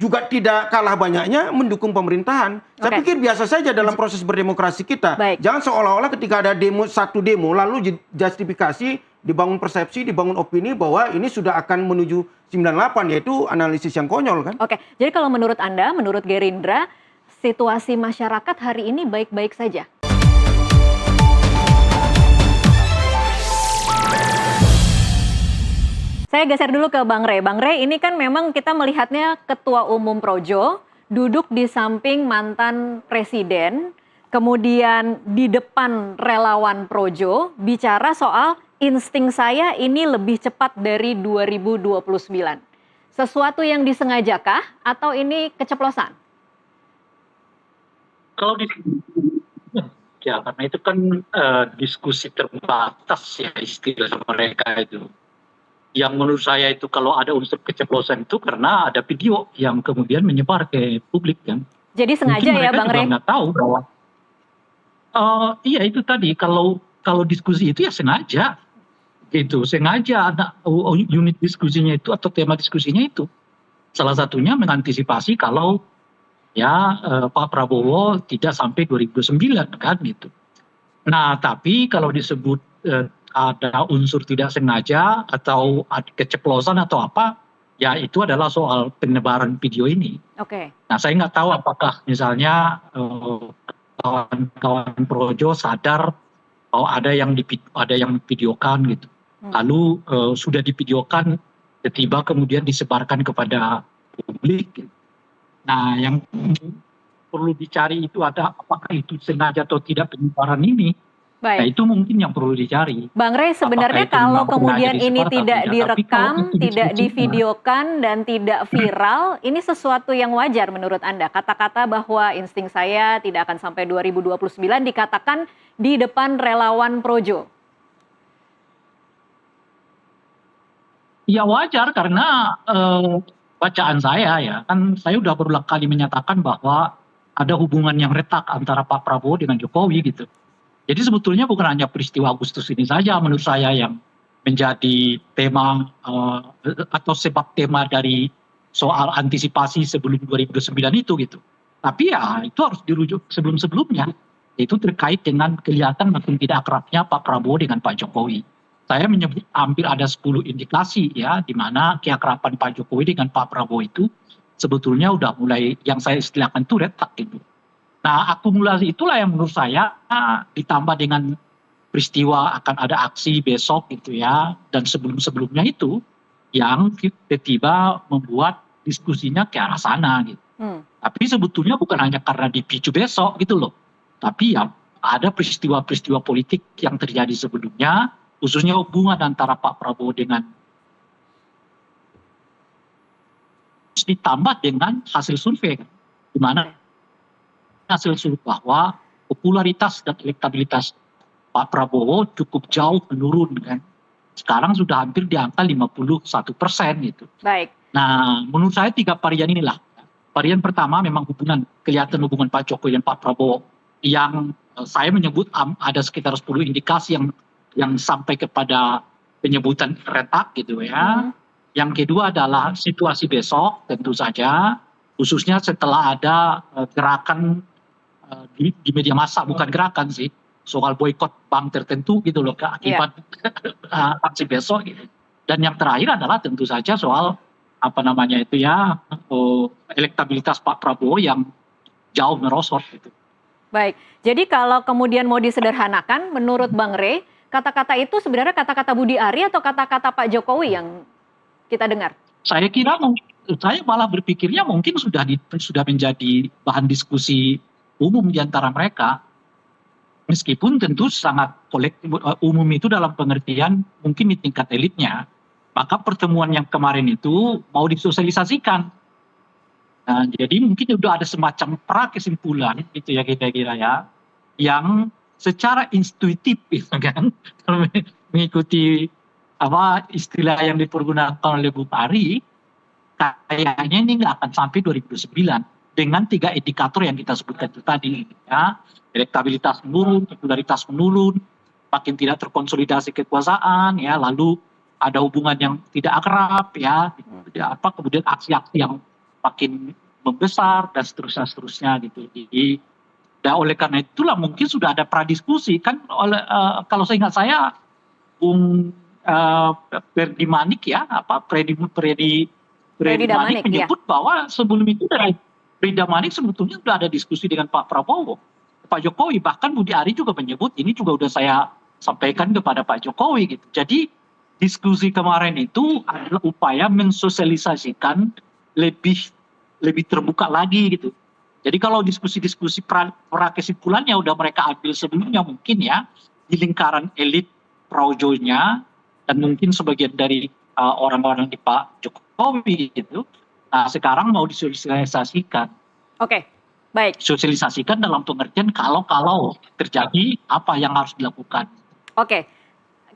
juga tidak kalah banyaknya mendukung pemerintahan. Saya pikir biasa saja dalam proses berdemokrasi kita. Jangan seolah-olah ketika ada satu demo lalu justifikasi, dibangun persepsi, dibangun opini bahwa ini sudah akan menuju 98, yaitu analisis yang konyol kan. Oke, jadi kalau menurut Anda, menurut Gerindra, situasi masyarakat hari ini baik-baik saja? Saya geser dulu ke Bang Rey. Bang Rey, ini kan memang kita melihatnya Ketua Umum Projo duduk di samping mantan presiden, kemudian di depan relawan Projo bicara soal insting saya ini lebih cepat dari 2029. Sesuatu yang disengajakah atau ini keceplosan? Kalau ya karena itu kan diskusi terbatas ya istilah mereka itu. Yang menurut saya itu kalau ada unsur keceplosan itu karena ada video yang kemudian menyebar ke publik kan. Jadi sengaja ya Bang Rey? Mungkin mereka juga nggak tahu bahwa iya itu tadi kalau diskusi itu ya sengaja gitu, sengaja ada unit diskusinya itu atau tema diskusinya itu. Salah satunya mengantisipasi kalau ya Pak Prabowo tidak sampai 2009 kan gitu. Nah tapi kalau disebut ada unsur tidak sengaja atau keceplosan atau apa, ya itu adalah soal penyebaran video ini. Nah saya nggak tahu apakah misalnya kawan-kawan Projo sadar bahwa ada yang videokan gitu, lalu sudah divideokan tiba-tiba kemudian disebarkan kepada publik. Gitu. Nah yang perlu dicari itu apakah itu sengaja atau tidak penyebaran ini. Nah itu mungkin yang perlu dicari. Bang Rey, sebenarnya kalau kemudian ini tidak direkam, tidak divideokan, dan tidak viral, ini sesuatu yang wajar menurut Anda? Kata-kata bahwa insting saya tidak akan sampai 2029 dikatakan di depan relawan Projo. Ya wajar karena bacaan saya ya, kan saya udah berulang kali menyatakan bahwa ada hubungan yang retak antara Pak Prabowo dengan Jokowi gitu. Jadi sebetulnya bukan hanya peristiwa Agustus ini saja menurut saya yang menjadi tema atau sebab tema dari soal antisipasi sebelum 2009 itu gitu. Tapi ya itu harus dirujuk sebelum-sebelumnya. Itu terkait dengan kelihatan makin tidak akrabnya Pak Prabowo dengan Pak Jokowi. Saya menyebut hampir ada 10 indikasi ya di mana keakraban Pak Jokowi dengan Pak Prabowo itu sebetulnya udah mulai yang saya istilahkan itu retak gitu. Nah akumulasi itulah yang menurut saya ditambah dengan peristiwa akan ada aksi besok gitu ya. Dan sebelum-sebelumnya itu yang tiba-tiba membuat diskusinya ke arah sana gitu. Tapi sebetulnya bukan hanya karena dipicu besok gitu loh. Tapi ya ada peristiwa-peristiwa politik yang terjadi sebelumnya. Khususnya hubungan antara Pak Prabowo dengan ditambah dengan hasil survei. Di mana hasil survei bahwa popularitas dan elektabilitas Pak Prabowo cukup jauh menurun kan. Sekarang sudah hampir di angka 51% gitu. Nah menurut saya 3 varian inilah. Varian pertama memang kelihatan hubungan Pak Jokowi dan Pak Prabowo. Yang saya menyebut ada sekitar 10 indikasi yang sampai kepada penyebutan retak gitu ya. Yang kedua adalah situasi besok tentu saja. Khususnya setelah ada gerakan di media massa, bukan gerakan sih, soal boikot bank tertentu gitu loh akibat aksi besok gitu. Dan yang terakhir adalah tentu saja soal elektabilitas Pak Prabowo yang jauh merosot gitu. Baik, jadi kalau kemudian mau disederhanakan menurut Bang Rey, kata-kata itu sebenarnya kata-kata Budi Ari atau kata-kata Pak Jokowi yang kita dengar? Saya malah berpikirnya mungkin sudah menjadi bahan diskusi umum di antara mereka, meskipun tentu sangat kolektif umum itu dalam pengertian mungkin di tingkat elitnya, maka pertemuan yang kemarin itu mau disosialisasikan. Nah, jadi mungkin sudah ada semacam kesimpulan gitu ya kira-kira ya, yang secara intuitif gitu kan, mengikuti istilah yang dipergunakan oleh Bu Ari, kayaknya ini nggak akan sampai 2009. Dengan 3 indikator yang kita sebutkan itu tadi ya, elektabilitas menurun, popularitas menurun, makin tidak terkonsolidasi kekuasaan ya, lalu ada hubungan yang tidak akrab ya, kemudian aksi-aksi yang makin membesar dan seterusnya gitu. Jadi oleh karena itulah mungkin sudah ada pradiskusi kan kalau saya ingat saya Bung Ferdi Manik ya Freddy Manik menyebut bahwa sebelum itu dari Frida Manik sebetulnya sudah ada diskusi dengan Pak Prabowo, Pak Jokowi, bahkan Budi Ari juga menyebut ini juga sudah saya sampaikan kepada Pak Jokowi gitu. Jadi diskusi kemarin itu adalah upaya mensosialisasikan lebih terbuka lagi gitu. Jadi kalau diskusi-diskusi kesimpulannya udah mereka ambil sebelumnya mungkin ya di lingkaran elit Projonya dan mungkin sebagian dari orang-orang di Pak Jokowi gitu. Nah sekarang mau disosialisasikan. Oke, baik. Sosialisasikan dalam pengertian kalau terjadi apa yang harus dilakukan. Oke.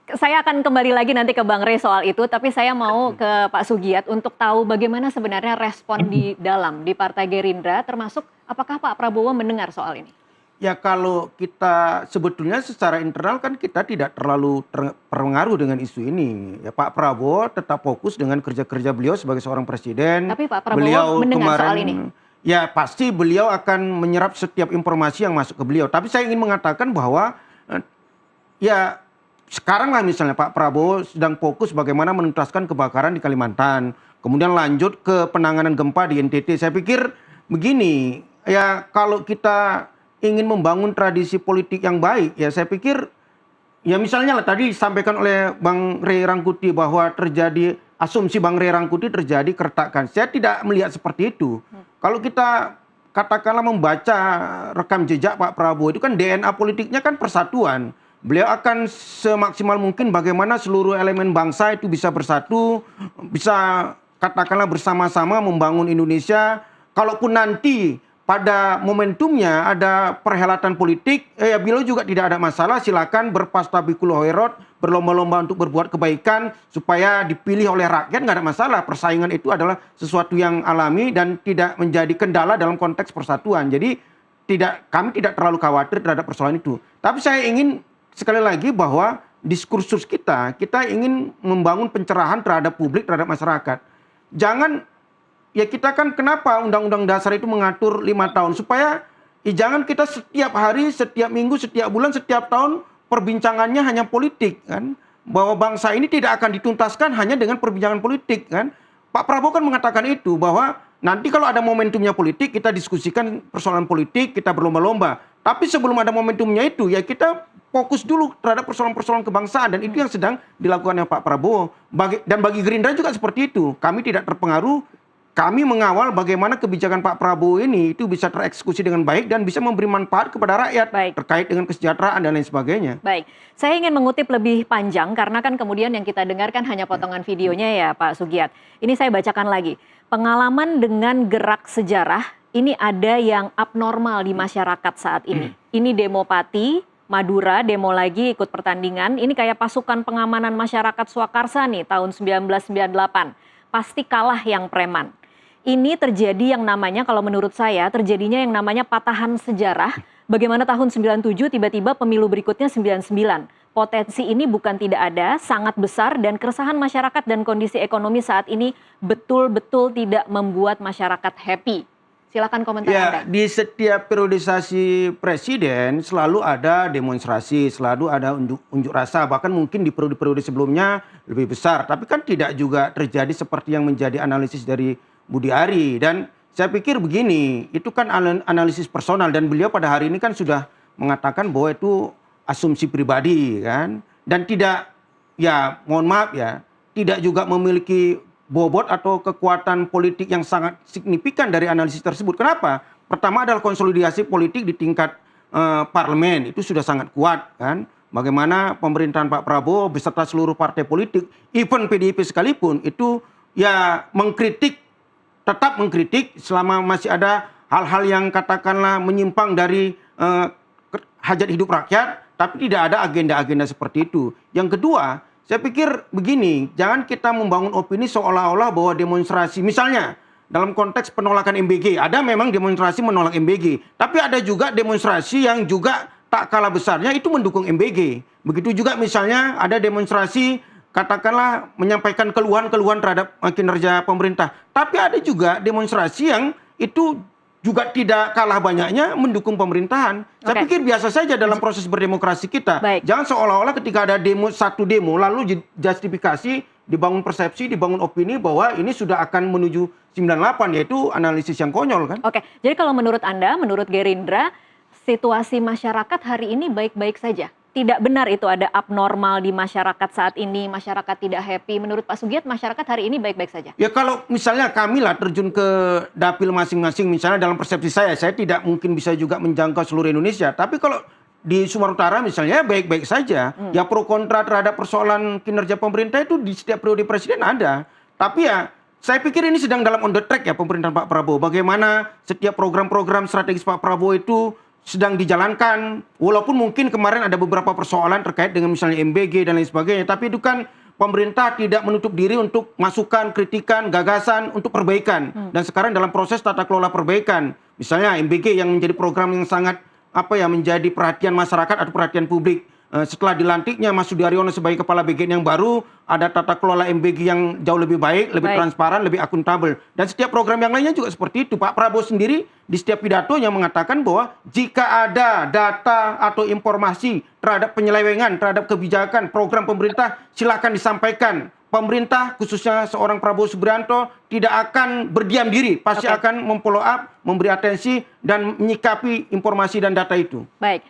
Saya akan kembali lagi nanti ke Bang Rey soal itu, tapi saya mau ke Pak Sugiat untuk tahu bagaimana sebenarnya respon di Partai Gerindra, termasuk apakah Pak Prabowo mendengar soal ini? Ya kalau kita sebetulnya secara internal kan kita tidak terlalu terpengaruh dengan isu ini. Ya Pak Prabowo tetap fokus dengan kerja-kerja beliau sebagai seorang presiden. Tapi Pak Prabowo mendengar soal ini? Ya pasti beliau akan menyerap setiap informasi yang masuk ke beliau. Tapi saya ingin mengatakan bahwa ya sekarang lah misalnya Pak Prabowo sedang fokus bagaimana menuntaskan kebakaran di Kalimantan. Kemudian lanjut ke penanganan gempa di NTT. Saya pikir begini, ya kalau kita ingin membangun tradisi politik yang baik, ya saya pikir, ya misalnya lah tadi disampaikan oleh Bang Rey Rangkuti bahwa terjadi, asumsi Bang Rey Rangkuti terjadi keretakan. Saya tidak melihat seperti itu. Kalau kita katakanlah membaca rekam jejak Pak Prabowo, itu kan DNA politiknya kan persatuan. Beliau akan semaksimal mungkin bagaimana seluruh elemen bangsa itu bisa bersatu, bisa katakanlah bersama-sama membangun Indonesia. Kalaupun nanti pada momentumnya ada perhelatan politik, ya beliau juga tidak ada masalah, silakan berpastabikul khairat, berlomba-lomba untuk berbuat kebaikan supaya dipilih oleh rakyat, nggak ada masalah. Persaingan itu adalah sesuatu yang alami dan tidak menjadi kendala dalam konteks persatuan. Jadi kami tidak terlalu khawatir terhadap persoalan itu. Tapi saya ingin sekali lagi bahwa diskursus kita ingin membangun pencerahan terhadap publik, terhadap masyarakat. Jangan, ya kita kan kenapa Undang-Undang Dasar itu mengatur 5 tahun, supaya jangan kita setiap hari, setiap minggu, setiap bulan, setiap tahun perbincangannya hanya politik kan. Bahwa bangsa ini tidak akan dituntaskan hanya dengan perbincangan politik kan. Pak Prabowo kan mengatakan itu, bahwa nanti kalau ada momentumnya politik, kita diskusikan persoalan politik, kita berlomba-lomba. Tapi sebelum ada momentumnya itu, ya kita fokus dulu terhadap persoalan-persoalan kebangsaan. Dan itu yang sedang dilakukan oleh Pak Prabowo. Dan bagi Gerindra juga seperti itu. Kami tidak terpengaruh, kami mengawal bagaimana kebijakan Pak Prabowo ini itu bisa tereksekusi dengan baik dan bisa memberi manfaat kepada rakyat. Terkait dengan kesejahteraan dan lain sebagainya. Baik, saya ingin mengutip lebih panjang karena kan kemudian yang kita dengarkan hanya potongan videonya ya Pak Sugiat. Ini saya bacakan lagi. Pengalaman dengan gerak sejarah, ini ada yang abnormal di masyarakat saat ini. Ini demo Pati, Madura, demo lagi ikut pertandingan. Ini kayak pasukan pengamanan masyarakat Swakarsa nih tahun 1998. Pasti kalah yang preman. Ini terjadi yang namanya, kalau menurut saya, terjadinya yang namanya patahan sejarah. Bagaimana tahun 97 tiba-tiba pemilu berikutnya 99. Potensi ini bukan tidak ada, sangat besar dan keresahan masyarakat dan kondisi ekonomi saat ini betul-betul tidak membuat masyarakat happy. Silakan komentar Anda. Di setiap periodisasi presiden selalu ada demonstrasi, selalu ada unjuk rasa, bahkan mungkin di periode-periode sebelumnya lebih besar. Tapi kan tidak juga terjadi seperti yang menjadi analisis dari Budi Ari. Dan saya pikir begini, itu kan analisis personal dan beliau pada hari ini kan sudah mengatakan bahwa itu asumsi pribadi kan. Dan tidak, ya mohon maaf ya, tidak juga memiliki bobot atau kekuatan politik yang sangat signifikan dari analisis tersebut. Kenapa? Pertama adalah konsolidasi politik di tingkat parlemen, itu sudah sangat kuat kan. Bagaimana pemerintahan Pak Prabowo beserta seluruh partai politik, even PDIP sekalipun, itu ya tetap mengkritik selama masih ada hal-hal yang katakanlah menyimpang dari hajat hidup rakyat, tapi tidak ada agenda-agenda seperti itu. Yang kedua, saya pikir begini, jangan kita membangun opini seolah-olah bahwa demonstrasi, misalnya dalam konteks penolakan MBG, ada memang demonstrasi menolak MBG, tapi ada juga demonstrasi yang juga tak kalah besarnya itu mendukung MBG. Begitu juga misalnya ada demonstrasi katakanlah menyampaikan keluhan-keluhan terhadap kinerja pemerintah. Tapi ada juga demonstrasi yang itu juga tidak kalah banyaknya mendukung pemerintahan. Saya pikir biasa saja dalam proses berdemokrasi kita. Jangan seolah-olah ketika ada satu demo lalu justifikasi, dibangun persepsi, dibangun opini bahwa ini sudah akan menuju 98, yaitu analisis yang konyol kan. Oke, jadi kalau menurut Anda, menurut Gerindra, situasi masyarakat hari ini baik-baik saja? Tidak benar itu ada abnormal di masyarakat saat ini, masyarakat tidak happy. Menurut Pak Sugiat, masyarakat hari ini baik-baik saja? Ya kalau misalnya kami lah terjun ke dapil masing-masing, misalnya dalam persepsi saya tidak mungkin bisa juga menjangkau seluruh Indonesia. Tapi kalau di Sumatera Utara misalnya baik-baik saja. Ya pro kontra terhadap persoalan kinerja pemerintah itu di setiap periode presiden ada. Tapi ya saya pikir ini sedang dalam on the track ya pemerintahan Pak Prabowo. Bagaimana setiap program-program strategis Pak Prabowo itu sedang dijalankan, walaupun mungkin kemarin ada beberapa persoalan terkait dengan misalnya MBG dan lain sebagainya, tapi itu kan pemerintah tidak menutup diri untuk masukan, kritikan, gagasan untuk perbaikan. Dan sekarang dalam proses tata kelola perbaikan, misalnya MBG yang menjadi program yang sangat menjadi perhatian masyarakat atau perhatian publik. Setelah dilantiknya Mas Sudaryono sebagai kepala BGN yang baru, ada tata kelola MBG yang jauh lebih baik, lebih transparan, lebih akuntabel. Dan setiap program yang lainnya juga seperti itu. Pak Prabowo sendiri di setiap pidatonya mengatakan bahwa jika ada data atau informasi terhadap penyelewengan, terhadap kebijakan, program pemerintah, silakan disampaikan. Pemerintah, khususnya seorang Prabowo Subianto, tidak akan berdiam diri. Pasti akan memfollow up, memberi atensi, dan menyikapi informasi dan data itu. Baik.